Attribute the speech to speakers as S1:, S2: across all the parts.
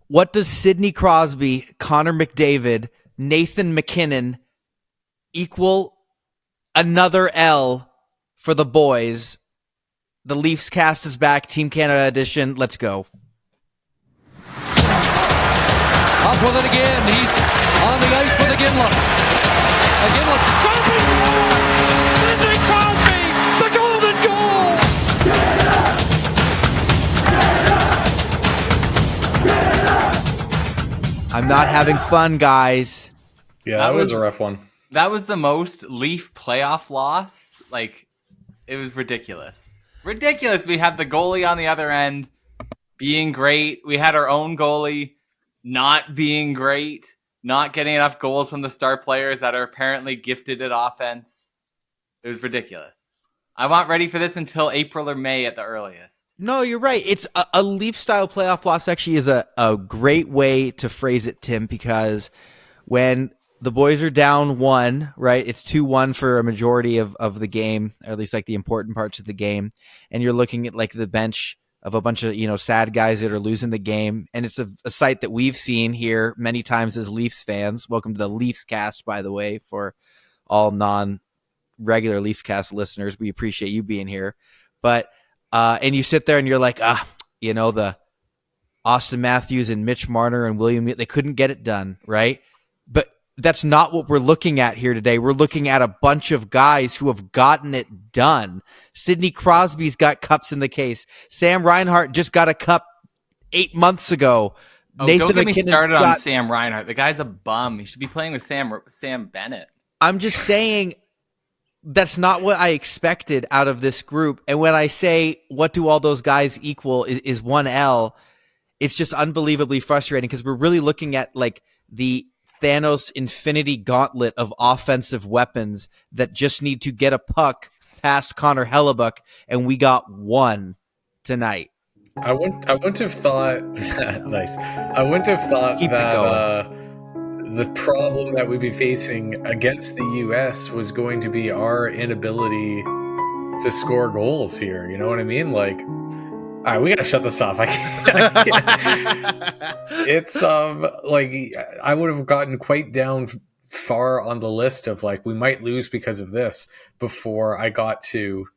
S1: What does Sidney Crosby, Connor McDavid, Nathan McKinnon equal another L for the boys? The Leafscast is back, Team Canada edition. Let's go.
S2: Up with it again. He's on the ice with Iginla. Iginla stopping. Sidney Crosby, the golden goal.
S1: I'm not having fun, guys.
S3: Yeah, that was a rough one.
S4: That was the most Leaf playoff loss. Like, it was ridiculous. Ridiculous. We had the goalie on the other end being great. We had our own goalie not being great, not getting enough goals from the star players that are apparently gifted at offense. It was ridiculous. I'm not ready for this until April or May at the earliest.
S1: No, you're right. It's a Leaf-style playoff loss actually is a great way to phrase it, Tim, because when the boys are down 1, right, it's 2-1 for a majority of the game, or at least like the important parts of the game, and you're looking at like the bench of a bunch of, sad guys that are losing the game. And it's a sight that we've seen here many times as Leafs fans. Welcome to the Leafscast, by the way, for all non-regular Leafscast listeners. We appreciate you being here. But, and you sit there and you're like, the Austin Matthews and Mitch Marner and William, they couldn't get it done, right? But that's not what we're looking at here today. We're looking at a bunch of guys who have gotten it done. Sidney Crosby's got cups in the case. Sam Reinhart just got a cup 8 months ago.
S4: Nathan don't get me started on Sam Reinhart. The guy's a bum. He should be playing with Sam Bennett.
S1: I'm just saying that's not what I expected out of this group. And when I say what do all those guys equal is 1L, it's just unbelievably frustrating because we're really looking at like the Thanos Infinity Gauntlet of offensive weapons that just need to get a puck past Connor Hellebuck, and we got one tonight.
S3: I wouldn't have thought nice. I wouldn't have thought that the problem that we'd be facing against the US was going to be our inability to score goals here. You know what I mean? Like, all right, we gotta shut this off. I can't. It's like I would have gotten quite down far on the list of like we might lose because of this before I got to,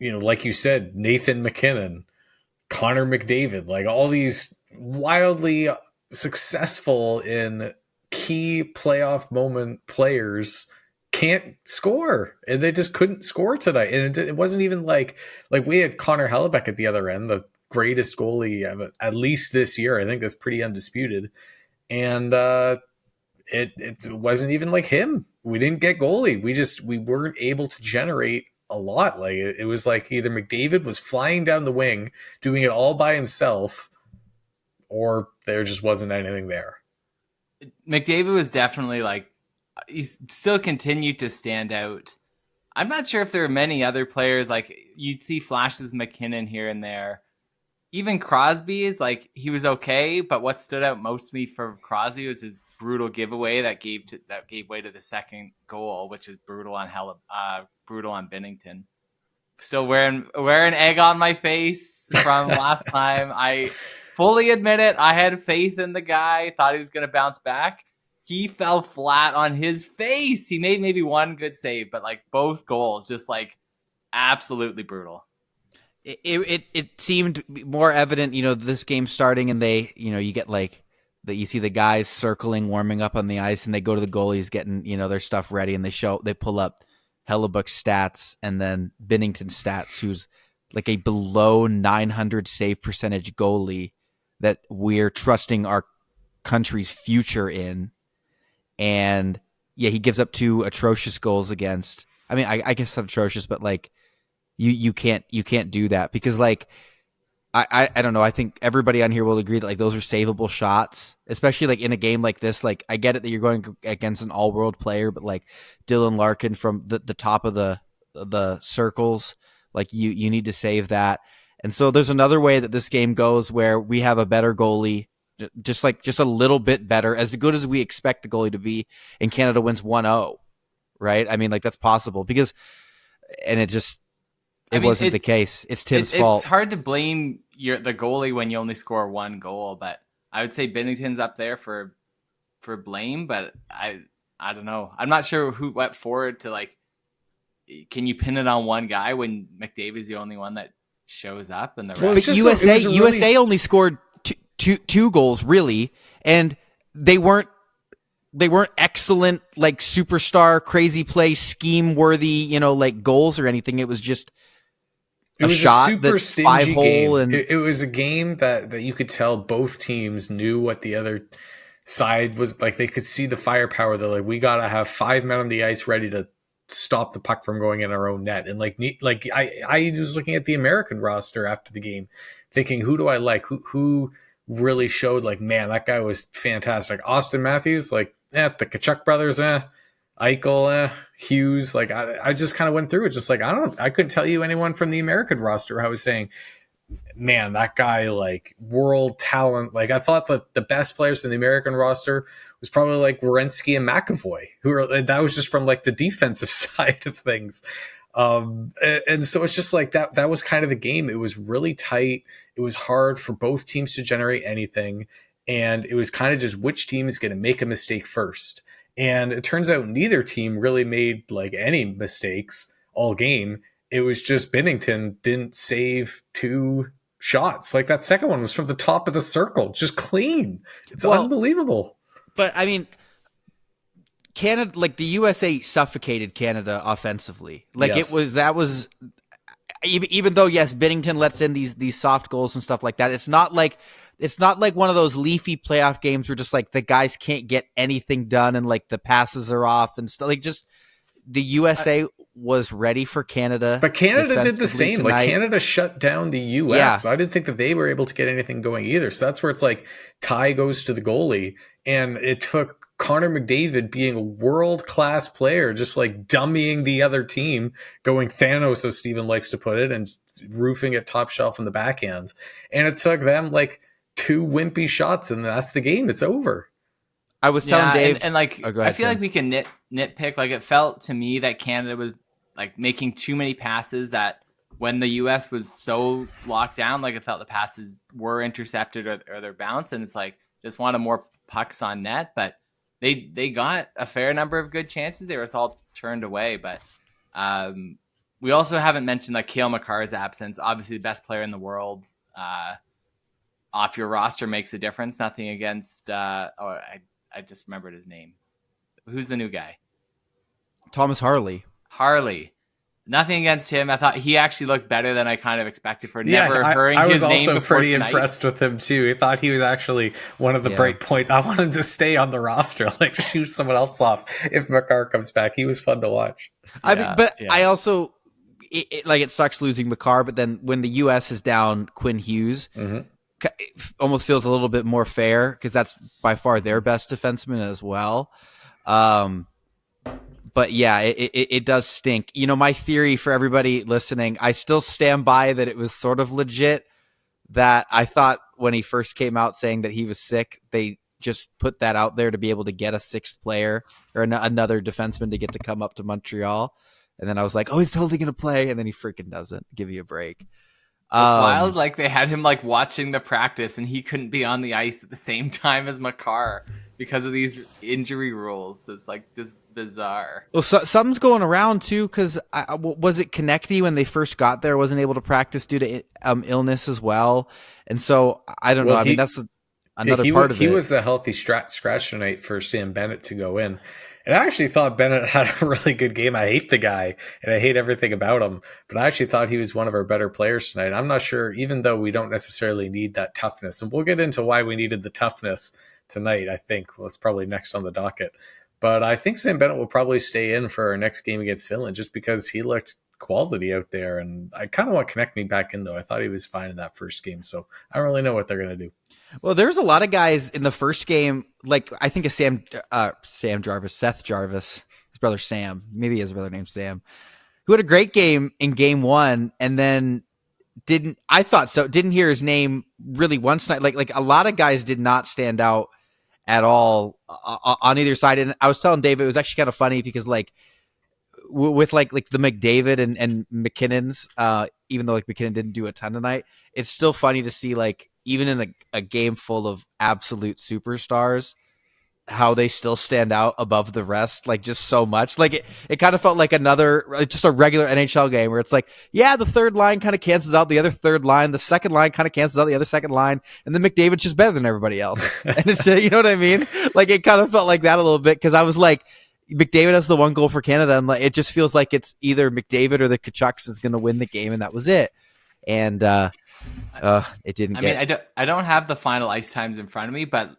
S3: like you said, Nathan McKinnon, Connor McDavid, like all these wildly successful in key playoff moment players can't score, and they just couldn't score tonight. And it wasn't even like we had Connor Hellebuck at the other end, the greatest goalie at least this year. I think that's pretty undisputed. And it wasn't even like him. We didn't get goalie. We weren't able to generate a lot. Like it was like either McDavid was flying down the wing doing it all by himself, or there just wasn't anything there.
S4: McDavid was definitely like, he still continued to stand out. I'm not sure if there are many other players, like you'd see flashes of McKinnon here and there. Even Crosby is like, he was okay, but what stood out most to me for Crosby was his brutal giveaway that gave way to the second goal, which is brutal on Binnington. Still wearing egg on my face from last time. I fully admit it. I had faith in the guy, thought he was going to bounce back. He fell flat on his face. He made maybe one good save, but like both goals, just like absolutely brutal.
S1: It seemed more evident, this game starting, and they, you get like that. You see the guys circling, warming up on the ice, and they go to the goalies getting, their stuff ready, and they pull up Hellebuck's stats and then Binnington's stats, who's like a below 900 save percentage goalie that we're trusting our country's future in. And yeah, he gives up 2 atrocious goals against. I mean, I guess not atrocious, but like you can't do that because like I don't know. I think everybody on here will agree that like those are savable shots, especially like in a game like this. Like I get it that you're going against an all-world player, but like Dylan Larkin from the top of the circles, like you need to save that. And so there's another way that this game goes where we have a better goalie. Just a little bit better, as good as we expect the goalie to be, and Canada wins 1-0, right? I mean, like that's possible because, and it wasn't the case. It's Tim's fault.
S4: It's hard to blame the goalie when you only score 1 goal, but I would say Binnington's up there for blame, but I don't know. I'm not sure who went forward to like. Can you pin it on one guy when McDavid's the only one that shows up and the
S3: Well,
S4: rest?
S1: But
S3: just
S1: USA only scored two goals really, and they weren't excellent like superstar crazy play scheme worthy like goals or anything. It was just
S3: it was
S1: shot
S3: a super
S1: that's
S3: stingy
S1: 5-hole
S3: game.
S1: and
S3: It was a game that you could tell both teams knew what the other side was like. They could see the firepower. They're like, we gotta have 5 men on the ice ready to stop the puck from going in our own net. And I was looking at the American roster after the game, thinking, who do I like? Who really showed like, man, that guy was fantastic. Austin Matthews, like, the Kachuk brothers, Eichel, Hughes. Like, I just kind of went through it, just like I couldn't tell you anyone from the American roster. I was saying, man, that guy, like, world talent. Like, I thought that the best players in the American roster was probably like Werenski and McAvoy, that was just from like the defensive side of things. And so it's just like that was kind of the game. It was really tight. It was hard for both teams to generate anything. And it was kind of just which team is going to make a mistake first. And it turns out neither team really made like any mistakes all game. It was just Binnington didn't save 2 shots. Like, that second one was from the top of the circle, just clean. It's unbelievable.
S1: But I mean, Canada, like the USA suffocated Canada offensively. Like
S3: Yes.
S1: that was even though yes, Binnington lets in these soft goals and stuff like that. It's not like one of those leafy playoff games where just like the guys can't get anything done and like the passes are off and stuff. Like, just the USA was ready for Canada.
S3: But Canada did the same.
S1: Tonight.
S3: Like, Canada shut down the US.
S1: Yeah.
S3: So I didn't think that they were able to get anything going either. So that's where it's like tie goes to the goalie. And it took Connor McDavid being a world-class player, just like dummying the other team, going Thanos, as Steven likes to put it, and roofing it top shelf in the backhand. And it took them like 2 wimpy shots, and that's the game. It's over.
S1: I was telling Dave,
S4: and like,
S1: go ahead,
S4: I feel
S1: Tim.
S4: like we can nitpick. Like, it felt to me that Canada was like making too many passes, that when the US was so locked down, like, it felt the passes were intercepted or they're bounced, and it's like just wanted more pucks on net. But they got a fair number of good chances. They were all turned away. But we also haven't mentioned like Cale Makar's absence. Obviously, the best player in the world. Off your roster makes a difference. Nothing against. I just remembered his name. Who's the new guy?
S1: Thomas Harley.
S4: Nothing against him. I thought he actually looked better than I kind of expected for never hearing
S3: I
S4: his
S3: was
S4: name
S3: also
S4: before
S3: pretty
S4: tonight.
S3: impressed with him too. I thought he was actually one of the bright points. I want him to stay on the roster, like shoot someone else off if Makar comes back. He was fun to watch.
S1: I also it sucks losing Makar, but then when the US is down Quinn Hughes, it almost feels a little bit more fair because that's by far their best defenseman as well. But yeah, it does stink. You know, my theory for everybody listening, I still stand by that it was sort of legit. That I thought when he first came out saying that he was sick, they just put that out there to be able to get a 6th player or another defenseman to get to come up to Montreal. And then I was like, oh, he's totally going to play. And then he freaking doesn't. Give you a break.
S4: It's wild. Like, they had him like watching the practice and he couldn't be on the ice at the same time as Makar because of these injury rules. It's like just bizarre.
S1: Well, something's going around too, because was it Konechny when they first got there wasn't able to practice due to illness as well, and so I don't know. I mean, that's another part of it.
S3: He was the healthy scratch tonight for Sam Bennett to go in. And I actually thought Bennett had a really good game. I hate the guy and I hate everything about him, but I actually thought he was one of our better players tonight. I'm not sure, even though we don't necessarily need that toughness, and we'll get into why we needed the toughness tonight. I think that's probably next on the docket. But I think Sam Bennett will probably stay in for our next game against Finland just because he looked quality out there. And I kind of want Konechny back in, though. I thought he was fine in that first game. So I don't really know what they're going to do.
S1: Well, there's a lot of guys in the first game, like I think Seth Jarvis, his brother Sam, maybe his brother named Sam, who had a great game in game 1 and then didn't hear his name really once night. Like a lot of guys did not stand out at all on either side. And I was telling Dave, it was actually kind of funny because like with like the McDavid and McKinnon's, even though like McKinnon didn't do a ton tonight, it's still funny to see like even in a game full of absolute superstars, how they still stand out above the rest, like just so much. Like it kind of felt like just a regular NHL game where it's like, yeah, the third line kind of cancels out the other third line. The second line kind of cancels out the other second line. And then McDavid's just better than everybody else. And it's, you know what I mean? Like it kind of felt like that a little bit. Cause I was like, McDavid has the one goal for Canada. And like, it just feels like it's either McDavid or the Kachucks is going to win the game. And that was it. And, it didn't
S4: I don't have the final ice times in front of me, but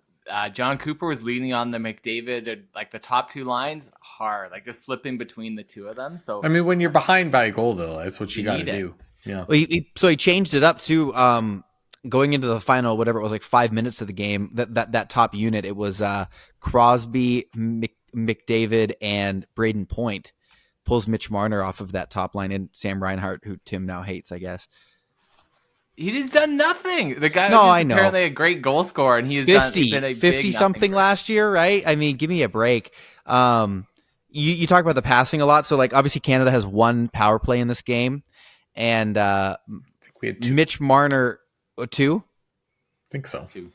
S4: John Cooper was leaning on the McDavid, like the top two lines hard, like just flipping between the two of them. So
S3: I mean, when you're behind by a goal, though, that's what you got to do. Yeah.
S1: Well, so he changed it up too. Going into the final, whatever it was, like 5 minutes of the game. That top unit, it was Crosby, McDavid, and Braden Point pulls Mitch Marner off of that top line, and Sam Reinhart, who Tim now hates, I guess.
S4: He's done nothing. The guy
S1: was
S4: apparently a great goal scorer, and he's
S1: 50 something last year, right? I mean, give me a break. You talk about the passing a lot, so like obviously Canada has one power play in this game, and
S3: we had two.
S1: Mitch Marner, two?
S3: I think so.
S4: Two.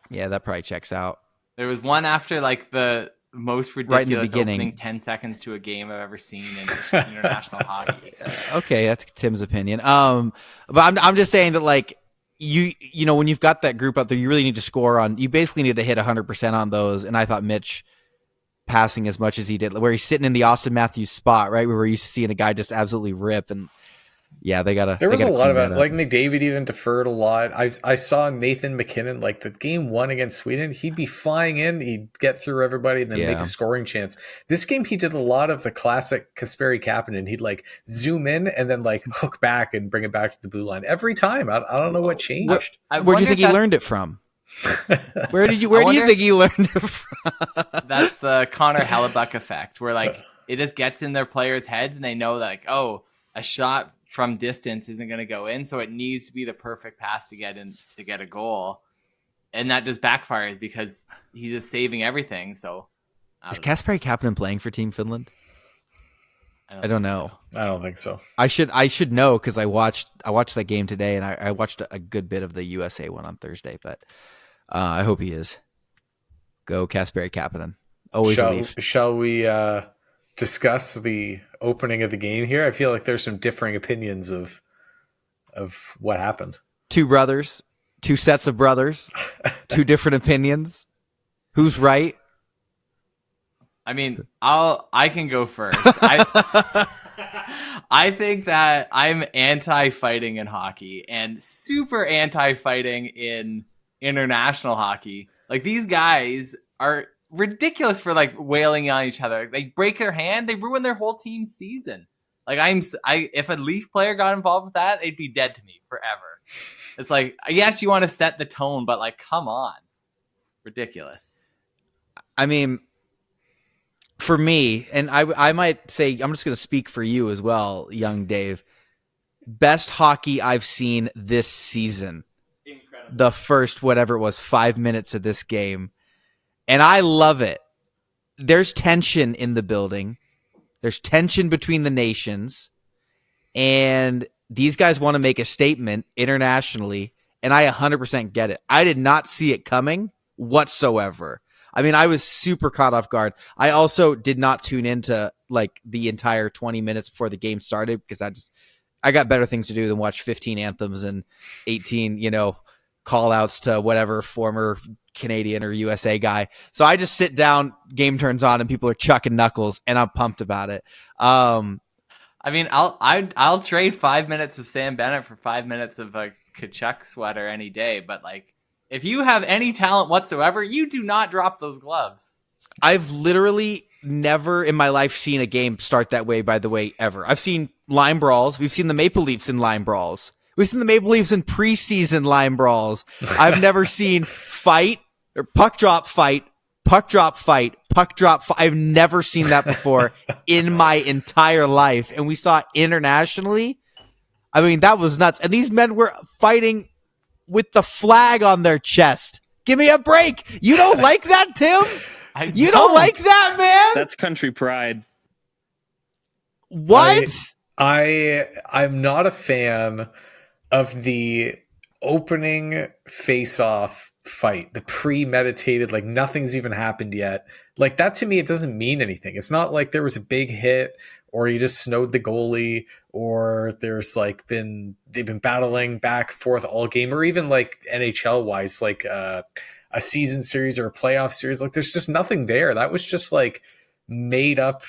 S1: Yeah, that probably checks out.
S4: There was one after like the most ridiculous
S1: right
S4: opening 10 seconds to a game I've ever seen in international hockey.
S1: Okay, that's Tim's opinion. But I'm just saying that like you know when you've got that group out there, you really need to score on. You basically need to hit 100% on those. And I thought Mitch passing as much as he did, where he's sitting in the Austin Matthews spot, right, where we're used to seeing a guy just absolutely rip. And yeah, they gotta.
S3: There was
S1: a
S3: lot of it. Like McDavid even deferred a lot. I saw Nathan McKinnon, like the game one against Sweden, he'd be flying in, he'd get through everybody, and then make a scoring chance. This game, he did a lot of the classic Kasperi Kapanen. He'd like zoom in and then like hook back and bring it back to the blue line every time. I don't know what changed.
S1: Where do you think he learned it from? Where do you think he learned it from?
S4: That's the Connor Hellebuck effect, where like it just gets in their player's head and they know that, like, oh, a shot from distance isn't going to go in, so it needs to be the perfect pass to get a goal, and that just backfires because he's just saving everything. So
S1: is Kasperi Kapanen playing for Team Finland? I don't know.
S3: I don't think so.
S1: I should know because I watched that game today, and I watched a good bit of the USA one on Thursday. But I hope he is. Go Kasperi Kapanen. Always a Leaf.
S3: Shall we discuss the opening of the game here? I feel like there's some differing opinions of what happened.
S1: Two brothers, two sets of brothers, two different opinions. Who's right?
S4: I mean, I can go first. I think that I'm anti-fighting in hockey and super anti-fighting in international hockey. Like, these guys are ridiculous for like wailing on each other. They break their hand, they ruin their whole team's season. Like, if a Leaf player got involved with that, they'd be dead to me forever. It's like, yes, you want to set the tone, but like, come on. Ridiculous.
S1: I mean, for me, and I might say, I'm just going to speak for you as well, young Dave. Best hockey I've seen this season. Incredible. The first, whatever it was, 5 minutes of this game. And I love it. There's tension in the building. There's tension between the nations. And these guys want to make a statement internationally. And I 100% get it. I did not see it coming whatsoever. I mean, I was super caught off guard. I also did not tune into like the entire 20 minutes before the game started because I got better things to do than watch 15 anthems and 18, call outs to whatever former Canadian or USA guy. So I just sit down, game turns on, and people are chucking knuckles, and I'm pumped about it. I
S4: mean, I'll trade 5 minutes of Sam Bennett for 5 minutes of a Kachuk sweater any day, but like, if you have any talent whatsoever, you do not drop those gloves.
S1: I've literally never in my life seen a game start that way, by the way, ever. I've seen line brawls. We've seen the Maple Leafs in line brawls. We've seen the Maple Leafs in preseason line brawls. I've never seen fight or puck drop fight, puck drop fight, puck drop fight. I've never seen that before in my entire life. And we saw it internationally. I mean, that was nuts. And these men were fighting with the flag on their chest. Give me a break. You don't like that, Tim? You don't like that, man?
S5: That's country pride.
S1: What?
S3: I'm not a fan of the opening face-off fight, the premeditated, like nothing's even happened yet. Like that to me, it doesn't mean anything. It's not like there was a big hit or you just snowed the goalie or there's like they've been battling back and forth all game, or even like NHL wise, like a season series or a playoff series. Like there's just nothing there. That was just like made up.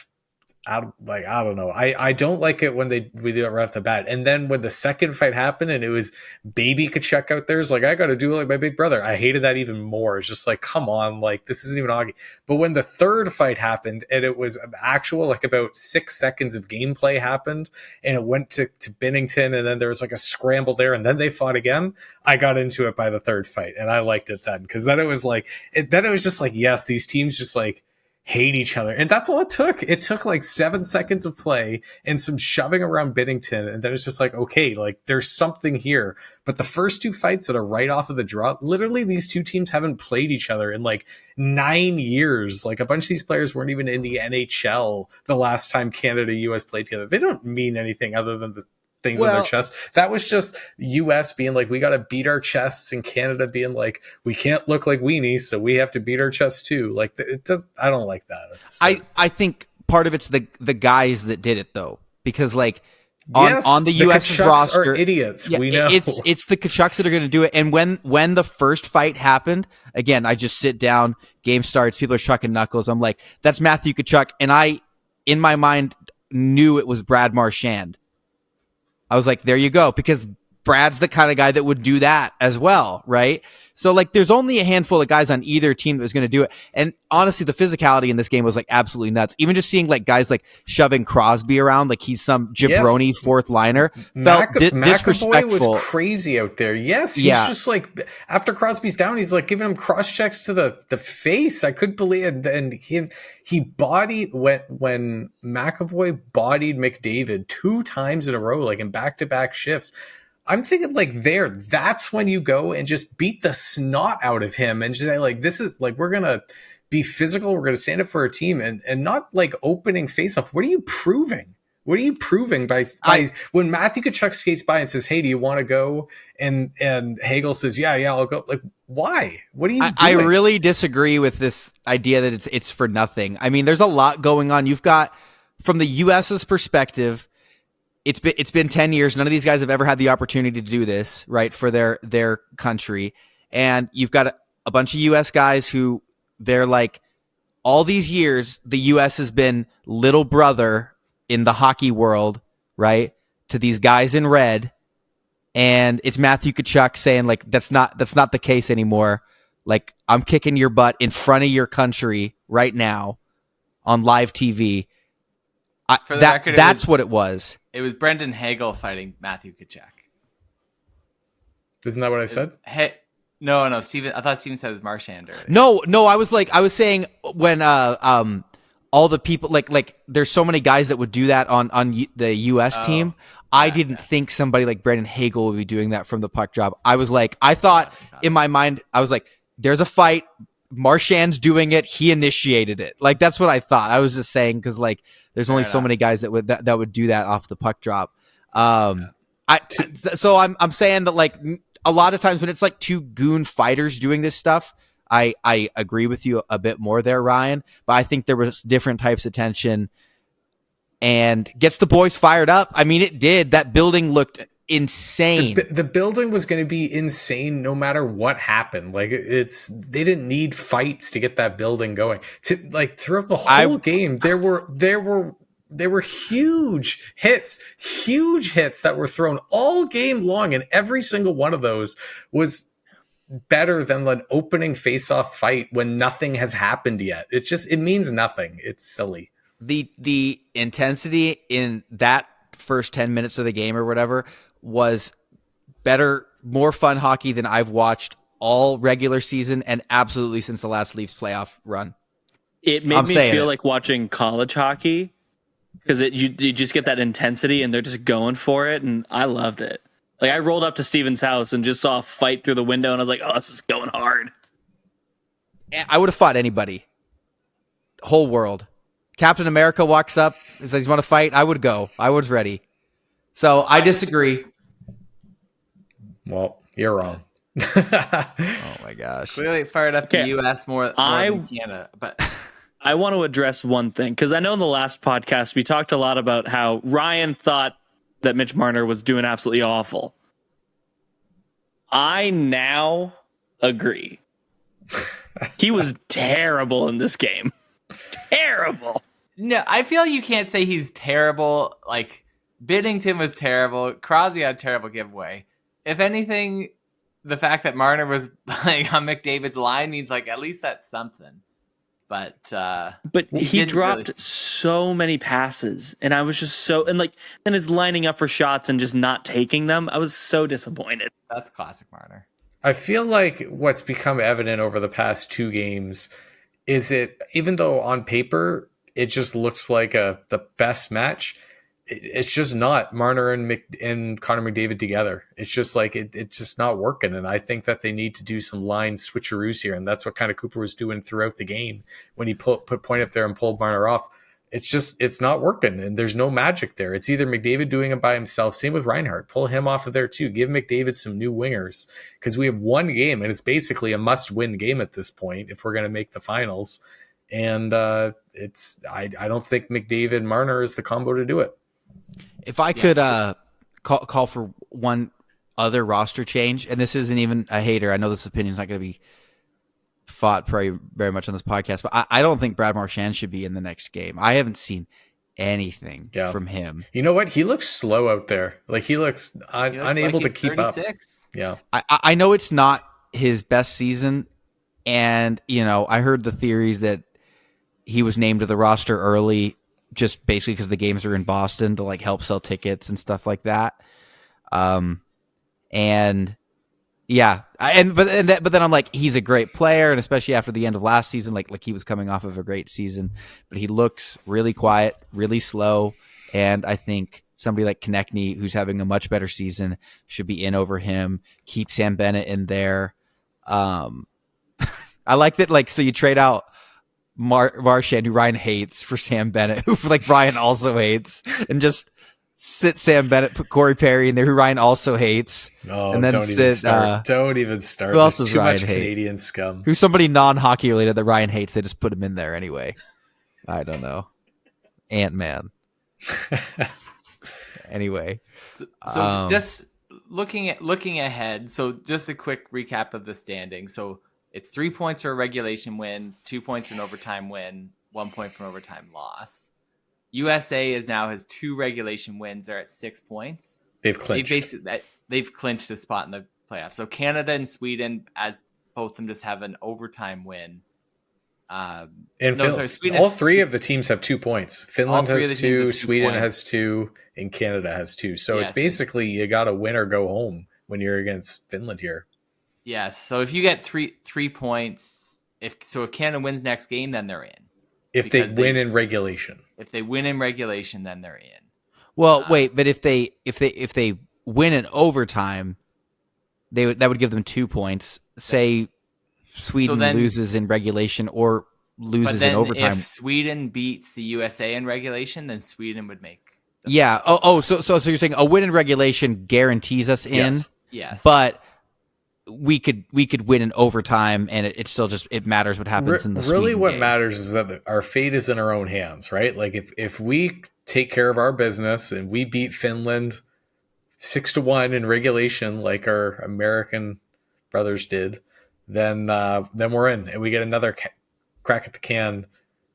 S3: I don't know. I don't like it when we do it right off the bat. And then when the second fight happened and it was baby Kachuk out there, it's like, I got to do it like my big brother. I hated that even more. It's just like, come on, like this isn't even hockey. But when the third fight happened and it was an actual, like about 6 seconds of gameplay happened and it went to Binnington and then there was like a scramble there and then they fought again, I got into it by the third fight and I liked it then. Cause then it was like, then it was just like, yes, these teams just like, hate each other. And that's all it took. It took like 7 seconds of play and some shoving around Binnington. And then it's just like, okay, like there's something here. But the first 2 fights that are right off of the draw, literally these 2 teams haven't played each other in like 9 years. Like a bunch of these players weren't even in the NHL the last time Canada, US played together. They don't mean anything other than the things on their chest. That was just US being like, we got to beat our chests, and Canada being like, we can't look like weenies, so we have to beat our chests too. Like it does. I don't like that.
S1: I think part of it's the guys that did it though, because like on the US roster,
S3: are idiots.
S1: Yeah,
S3: we know
S1: it's the Kachucks that are going to do it. And when the first fight happened, again, I just sit down, game starts, people are chucking knuckles. I'm like, that's Matthew Kachuk, and I, in my mind, knew it was Brad Marchand. I was like, there you go, because Brad's the kind of guy that would do that as well, right? So, like, there's only a handful of guys on either team that was going to do it. And honestly, the physicality in this game was, like, absolutely nuts. Even just seeing, like, guys, like, shoving Crosby around like he's some jabroni fourth liner felt disrespectful.
S3: McAvoy was crazy out there. Yes, he's just, like, after Crosby's down, he's, like, giving him cross-checks to the face. I couldn't believe it. And he bodied, when McAvoy bodied McDavid 2 times in a row, like, in back-to-back shifts. I'm thinking like that's when you go and just beat the snot out of him and just say like, this is like, we're going to be physical. We're going to stand up for our team and not like opening face off. What are you proving? What are you proving by when Matthew Kachuk skates by and says, hey, do you want to go? And Hagel says, yeah, I'll go. Like, why? What are you doing?
S1: I really disagree with this idea that it's for nothing. I mean, there's a lot going on. You've got, from the US's perspective, it's been 10 years. None of these guys have ever had the opportunity to do this, right, for their country. And you've got a bunch of US guys who they're like, all these years, the US has been little brother in the hockey world, right, to these guys in red. And it's Matthew Kachuk saying like, that's not the case anymore. Like, I'm kicking your butt in front of your country right now on live TV. That's what it was.
S4: It was Brendan Hagel fighting Matthew Kachuk.
S3: Isn't that what I said?
S4: No, Steven. I thought Steven said it was Marchand.
S1: No. I was saying when all the people like there's so many guys that would do that on the US team. I didn't think somebody like Brendan Hagel would be doing that from the puck drop. I thought in my mind, I was like, there's a fight. Marchand's doing it. He initiated it. Like, that's what I thought. I was just saying, because like there's only so many guys that would do that off the puck drop. So I'm saying that like a lot of times when it's like 2 goon fighters doing this stuff, I agree with you a bit more there, Ryan. But I think there was different types of tension and gets the boys fired up. I mean, it did. That building looked insane.
S3: The building was going to be insane no matter what happened. Like, they didn't need fights to get that building going. To like throughout the whole game, there were huge hits that were thrown all game long, and every single one of those was better than an opening face-off fight when nothing has happened yet. It means nothing. It's silly.
S1: The intensity in that first 10 minutes of the game or whatever was better, more fun hockey than I've watched all regular season and absolutely since the last Leafs playoff run.
S5: It made me feel like watching college hockey, because you just get that intensity and they're just going for it, and I loved it. Like, I rolled up to Steven's house and just saw a fight through the window, and I was like, oh, this is going hard.
S1: I would have fought anybody. Whole world. Captain America walks up, says, "You want to fight?" I would go. I was ready. So I disagree.
S3: Well, You're wrong.
S1: Oh my gosh.
S4: Clearly fired up the U.S. more than Canada. But
S5: I want to address one thing, because I know in the last podcast we talked a lot about how Ryan thought that Mitch Marner was doing absolutely awful. I now agree. He was terrible in this game. Terrible.
S4: No, I feel you can't say he's terrible. Like, Binnington was terrible. Crosby had a terrible giveaway. If anything, the fact that Marner was like on McDavid's line means like at least that's something. But
S5: he dropped so many passes, and I was just and then it's lining up for shots and just not taking them. I was so disappointed.
S4: That's classic Marner.
S3: I feel like what's become evident over the past 2 games is even though on paper it just looks like the best match, it's just not Marner and Connor McDavid together. It's just like it's just not working. And I think that they need to do some line switcheroos here. And that's what kind of Cooper was doing throughout the game when he put point up there and pulled Marner off. It's not working, and there's no magic there. It's either McDavid doing it by himself. Same with Reinhart. Pull him off of there too. Give McDavid some new wingers, because we have one game, and it's basically a must-win game at this point if we're going to make the finals. And I don't think McDavid Marner is the combo to do it.
S1: If I could call for one other roster change, and this isn't even a hater. I know this opinion is not going to be fought very much on this podcast, but I don't think Brad Marchand should be in the next game. I haven't seen anything from him.
S3: You know what? He looks slow out there. Like he looks unable to keep 36. Up. Yeah.
S1: I know it's not his best season, and I heard the theories that he was named to the roster early just basically because the games are in Boston to like help sell tickets and stuff like that. And yeah, but then I'm like, he's a great player, and especially after the end of last season, like he was coming off of a great season, but he looks really quiet, really slow, and I think somebody like Konechny, who's having a much better season, should be in over him. Keep Sam Bennett in there. I like that. Like, so you trade out Marchand, who Ryan hates, for Sam Bennett, who like Ryan also hates, and just sit Sam Bennett, put Corey Perry in there, who Ryan also hates, and then
S3: don't even start.
S1: Who else is
S3: too
S1: Ryan
S3: much
S1: hate?
S3: Canadian scum.
S1: Who's somebody non-hockey related that Ryan hates? They just put him in there anyway. I don't know. Ant-Man. Anyway,
S4: so just looking ahead. So just a quick recap of the standing. So it's 3 points for a regulation win, 2 points for an overtime win, 1 point for an overtime loss. USA has 2 regulation wins. They're at 6 points.
S3: They've clinched.
S4: They've clinched a spot in the playoffs. So Canada and Sweden, as both of them, just have an overtime win.
S3: Sweden all 3 of the teams have 2 points. Finland has 2, Sweden has 2, and Canada has 2. So it's basically you got to win or go home when you're against Finland here.
S4: Yes. So if you get three points, if Canada wins next game, then they're in.
S3: If they win in regulation.
S4: If they win in regulation, then they're in.
S1: Well, wait, but if they win in overtime, that would give them 2 points. Say Sweden loses in regulation or loses in overtime.
S4: If Sweden beats the USA in regulation, then Sweden would make.
S1: Yeah. So you're saying a win in regulation guarantees us in?
S4: Yes.
S1: But we could win in overtime, and it still just matters what happens in the Sweden
S3: really what
S1: game.
S3: matters is that our fate is in our own hands, right? Like if we take care of our business and we beat Finland 6-1 in regulation, like our American brothers did, then we're in, and we get another crack at the can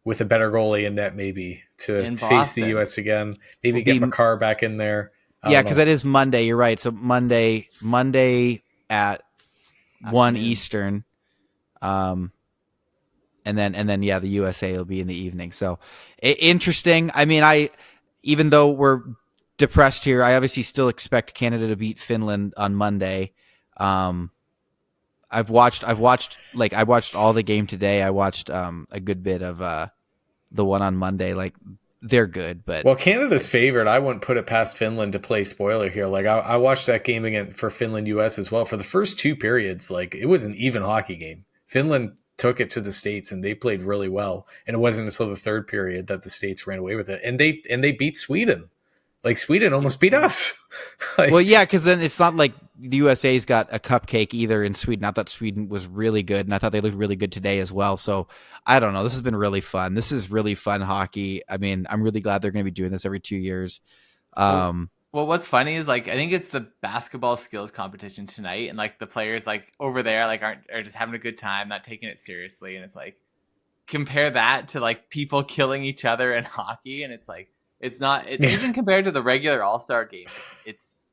S3: with a better goalie in net, maybe to face the US again. Maybe get Makar back in there.
S1: Yeah, because that is Monday. You're right. So Monday at 1 Eastern, and then the USA will be in the evening. So interesting. I mean, even though we're depressed here, I obviously still expect Canada to beat Finland on Monday. I watched all the game today. I watched a good bit of the one on Monday. Like, they're good, but
S3: Canada's favored. I wouldn't put it past Finland to play spoiler here. Like I watched that game again for Finland US as well. For the first 2 periods, like it was an even hockey game. Finland took it to the States and they played really well. And it wasn't until the 3rd period that the States ran away with it. And they beat Sweden. Like Sweden almost beat us.
S1: Well, yeah, because then it's not like the USA's got a cupcake either in Sweden. I thought Sweden was really good, and I thought they looked really good today as well. So I don't know. This has been really fun. This is really fun hockey. I mean, I'm really glad they're going to be doing this every 2 years.
S4: Well, what's funny is like I think it's the basketball skills competition tonight, and like the players like over there like are just having a good time, not taking it seriously, and it's like compare that to like people killing each other in hockey, and it's like it's not even compared to the regular All-Star game. It's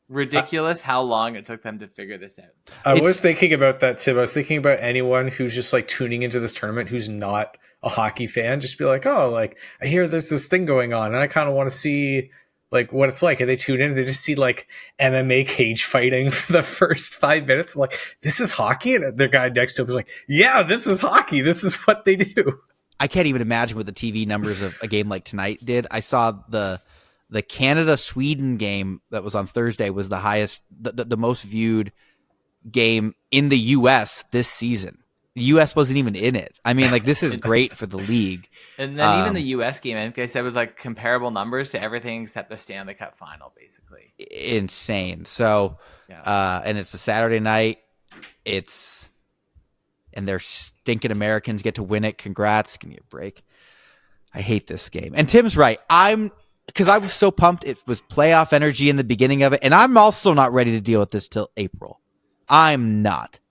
S4: ridiculous how long it took them to figure this out.
S3: I was thinking about that, Tim. I was thinking about anyone who's just like tuning into this tournament who's not a hockey fan. Just be like, oh, like I hear there's this thing going on, and I kind of want to see like what it's like. And they tune in, and they just see like MMA cage fighting for the first 5 minutes. I'm like, this is hockey, and the guy next to him is like, yeah, this is hockey. This is what they do.
S1: I can't even imagine what the TV numbers of a game like tonight did. I saw the Canada-Sweden game that was on Thursday was the highest, the most viewed game in the U.S. this season. The U.S. wasn't even in it. I mean, like, this is great for the league.
S4: And then even the U.S. game, I think I said was like comparable numbers to everything except the Stanley Cup final, basically.
S1: Insane. So, and it's a Saturday night. And they're stinking Americans get to win it. Congrats. Give me a break. I hate this game. And Tim's right. Because I was so pumped. It was playoff energy in the beginning of it. And I'm also not ready to deal with this till April. I'm not.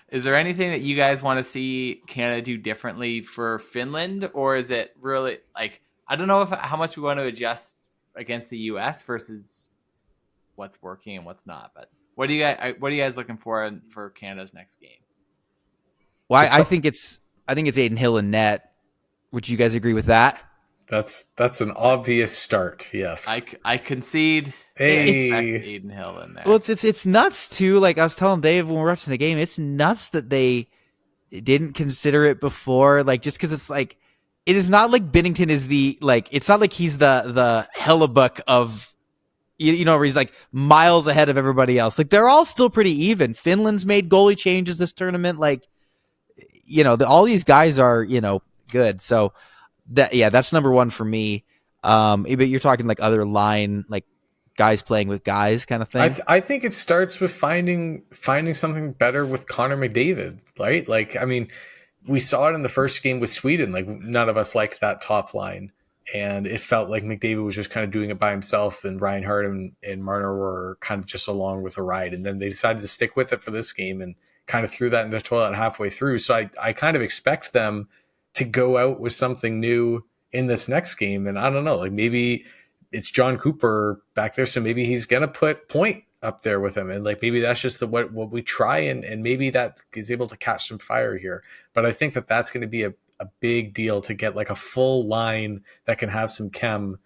S4: Is there anything that you guys want to see Canada do differently for Finland? Or is it really like, I don't know how much we want to adjust against the US versus what's working and what's not. But what are you guys looking for Canada's next game?
S1: Well, I think it's Aiden Hill and net. Would you guys agree with that?
S3: That's an obvious start. Yes,
S4: I concede.
S3: Hey,
S4: Aiden Hill in there.
S1: Well, it's nuts too. Like I was telling Dave when we were watching the game, it's nuts that they didn't consider it before. Like just because it's like it is not like Binnington is the like it's not like he's the Hellebuck of you know where he's like miles ahead of everybody else. Like they're all still pretty even. Finland's made goalie changes this tournament. Like you know all these guys are good. So. That's number one for me. But you're talking like other line, like guys playing with guys kind of thing.
S3: I think it starts with finding something better with Connor McDavid, right? Like, I mean, we saw it in the first game with Sweden. Like, none of us liked that top line, and it felt like McDavid was just kind of doing it by himself, and Reinhardt and Marner were kind of just along with the ride. And then they decided to stick with it for this game and kind of threw that in the toilet halfway through. So I kind of expect them to go out with something new in this next game. And I don't know, like maybe it's John Cooper back there. So maybe he's going to put Point up there with him. And like, maybe that's just what we try. And maybe that is able to catch some fire here. But I think that's going to be a big deal to get like a full line that can have some chem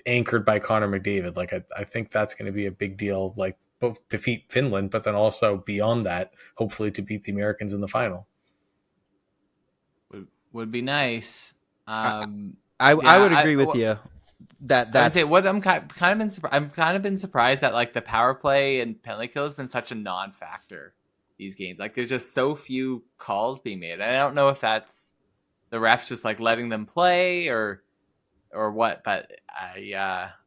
S3: anchored by Connor McDavid. Like, I think that's going to be a big deal, like both defeat Finland, but then also beyond that, hopefully to beat the Americans in the final.
S4: Would be nice.
S1: I would agree with you. That's
S4: what I'm kind of been surprised that like the power play and penalty kill has been such a non-factor these games. Like there's just so few calls being made. And I don't know if that's the refs just like letting them play or what. But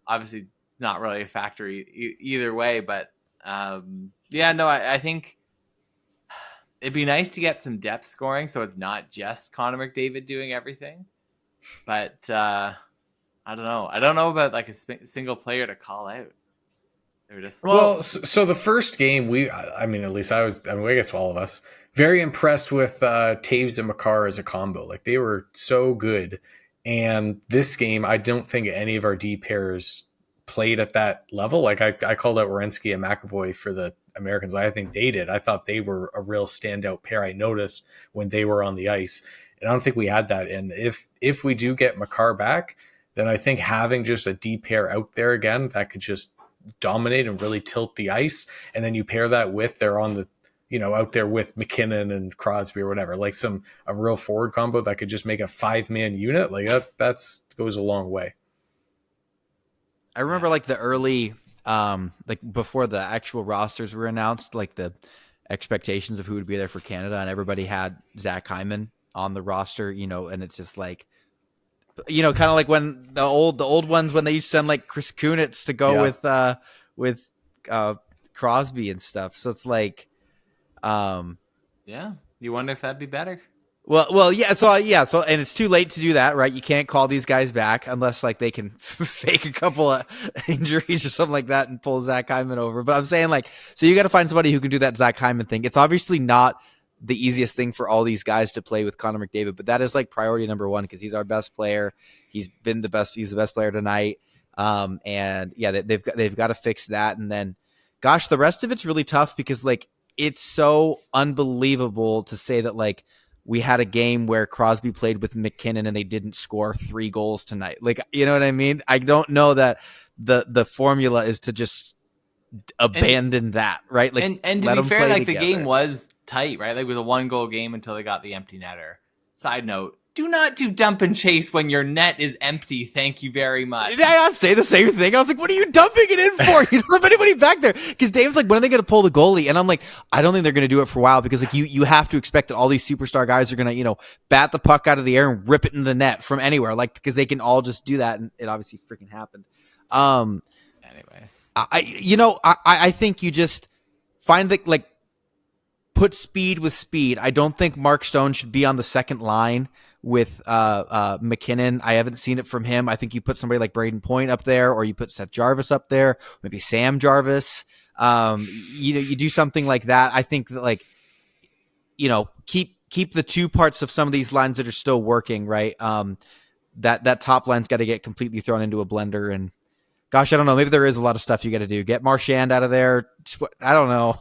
S4: obviously not really a factor either way. But I think. It'd be nice to get some depth scoring, so it's not just Connor McDavid doing everything. But I don't know. I don't know about like a single player to call out.
S3: So the first game, at least I guess all of us, very impressed with Taves and Makar as a combo. Like they were so good. And this game, I don't think any of our D pairs played at that level. Like I called out Werenski and McAvoy for the Americans. I think they did. I thought they were a real standout pair. I noticed when they were on the ice, and I don't think we had that. And if we do get Makar back, then I think having just a D pair out there again that could just dominate and really tilt the ice, and then you pair that with they're on the out there with McKinnon and Crosby or whatever, like a real forward combo that could just make a 5-man unit. Like that's goes a long way.
S1: I remember like the early, like before the actual rosters were announced, like the expectations of who would be there for Canada, and everybody had Zach Hyman on the roster, and it's just like, kind of like when the old ones, when they used to send like Chris Kunitz to go with Crosby and stuff. So it's like,
S4: yeah, you wonder if that'd be better.
S1: Well, yeah. So, and it's too late to do that, right? You can't call these guys back unless like they can fake a couple of injuries or something like that and pull Zach Hyman over. But I'm saying like, so you got to find somebody who can do that Zach Hyman thing. It's obviously not the easiest thing for all these guys to play with Connor McDavid, but that is like priority number one because he's our best player. He's been the best. He's the best player tonight. And yeah, they've got to fix that. And then, gosh, the rest of it's really tough because like it's so unbelievable to say that like. We had a game where Crosby played with McKinnon and they didn't score 3 goals tonight. Like, you know what I mean? I don't know that the formula is to just abandon that, right? Like,
S4: and to be fair, like together. The game was tight, right? Like it was a 1-goal game until they got the empty netter. Side note, do not do dump and chase when your net is empty. Thank you very much.
S1: Did I not say the same thing? I was like, what are you dumping it in for? You don't have anybody back there. Because Dave's like, when are they going to pull the goalie? And I'm like, I don't think they're going to do it for a while because like you have to expect that all these superstar guys are going to, you know, bat the puck out of the air and rip it into the net from anywhere. Like, because they can all just do that. And it obviously freaking happened.
S4: Anyways,
S1: I think you just find the, like, put speed with speed. I don't think Mark Stone should be on the second line with McKinnon. I haven't seen it from him. I think you put somebody like Braden Point up there, or you put Seth Jarvis up there, maybe Sam Jarvis. You do something like that. I think that, like, you know, keep the two parts of some of these lines that are still working, right? That top line's got to get completely thrown into a blender. And gosh, I don't know. Maybe there is a lot of stuff you got to do. Get Marchand out of there. I don't know.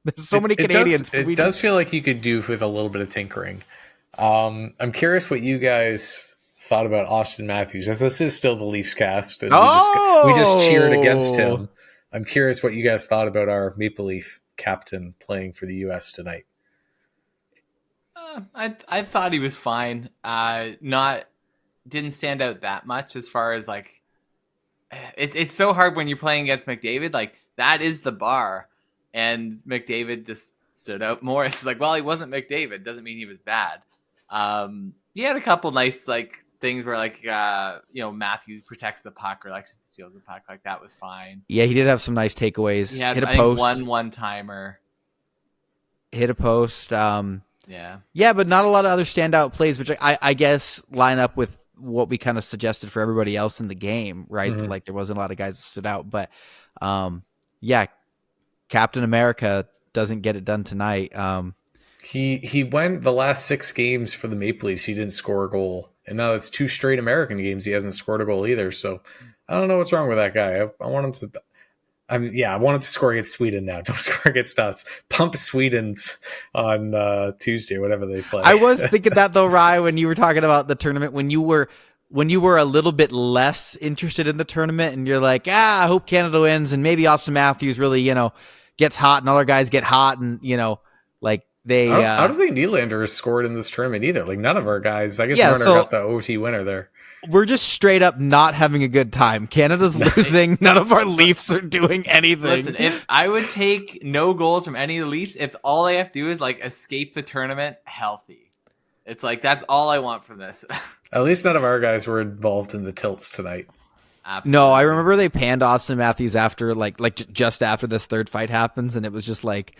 S1: There's so many Canadians.
S3: It does feel like you could do with a little bit of tinkering. I'm curious what you guys thought about Austin Matthews, as this is still the Leafscast. And we just cheered against him. I'm curious what you guys thought about our Maple Leaf captain playing for the U.S. tonight.
S4: I thought he was fine. Didn't stand out that much as far as like. It's so hard when you're playing against McDavid. Like that is the bar, and McDavid just stood out more. It's like, well, he wasn't McDavid. Doesn't mean he was bad. He had a couple nice like things where like Matthews protects the puck or like steals the puck. Like that was fine.
S1: Yeah, he did have some nice takeaways.
S4: He had,
S1: hit a post.
S4: one timer.
S1: Hit a post.
S4: Yeah,
S1: but not a lot of other standout plays, which I guess line up with what we kind of suggested for everybody else in the game, right? Mm-hmm. Like there wasn't a lot of guys that stood out, but Captain America doesn't get it done tonight.
S3: He went the last 6 games for the Maple Leafs. He didn't score a goal, and now it's 2 straight American games. He hasn't scored a goal either. So I don't know what's wrong with that guy. I want him to. I want him to score against Sweden now. Don't score against us. Pump Sweden on Tuesday, whatever they play.
S1: I was thinking that though, Rye, when you were talking about the tournament, when you were a little bit less interested in the tournament, and you're like, I hope Canada wins, and maybe Austin Matthews really, gets hot, and other guys get hot, and like they.
S3: I don't think Nylander has scored in this tournament either. Like none of our guys. I guess Marner got the OT winner there.
S1: We're just straight up not having a good time. Canada's losing. None of our Leafs are doing anything.
S4: Listen, if I would take no goals from any of the Leafs, if all they have to do is like escape the tournament healthy. It's like, that's all I want from this.
S3: At least none of our guys were involved in the tilts tonight.
S4: Absolutely.
S1: No, I remember they panned Austin Matthews after just after this third fight happens. And it was just like,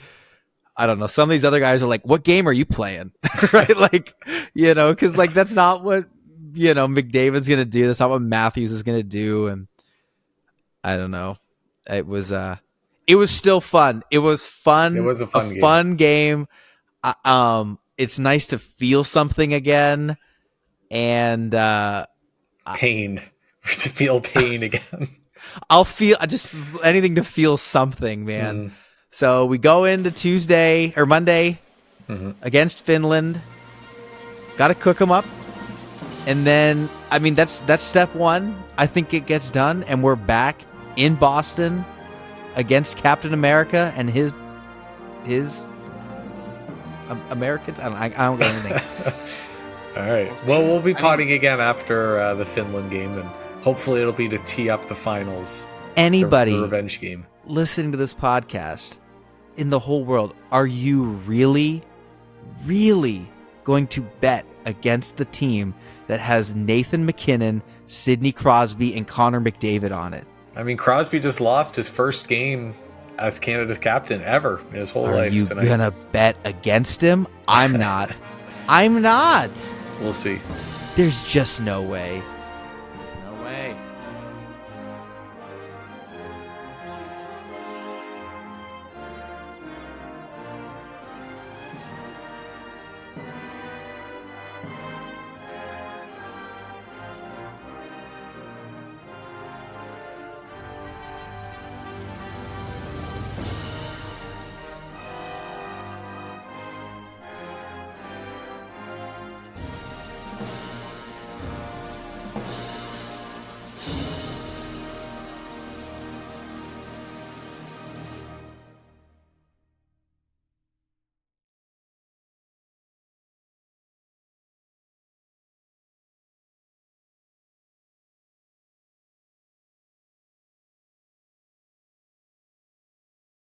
S1: I don't know. Some of these other guys are like, what game are you playing? Right. Like, cause like, that's not what, McDavid's going to do. That's not what Matthews is going to do. And I don't know. It was still fun. It was fun.
S3: It was a
S1: fun game. It's nice to feel something again. And,
S3: pain. To feel pain again.
S1: I'll feel just anything to feel something, man. Mm. So we go into Tuesday or Monday against Finland. Got to cook them up. And then, that's step 1. I think it gets done, and we're back in Boston against Captain America and his Americans. I don't got anything.
S3: All right. Well, we'll be potting again after the Finland game, and hopefully it'll be to tee up the finals.
S1: Anybody
S3: the revenge game
S1: listening to this podcast in the whole world, are you really, really going to bet against the team that has Nathan McKinnon, Sidney Crosby, and Connor McDavid on it?
S3: Crosby just lost his first game as Canada's captain ever in his whole life.
S1: Are you
S3: tonight.
S1: gonna bet against him? I'm not. I'm not.
S3: We'll see.
S1: There's just no way.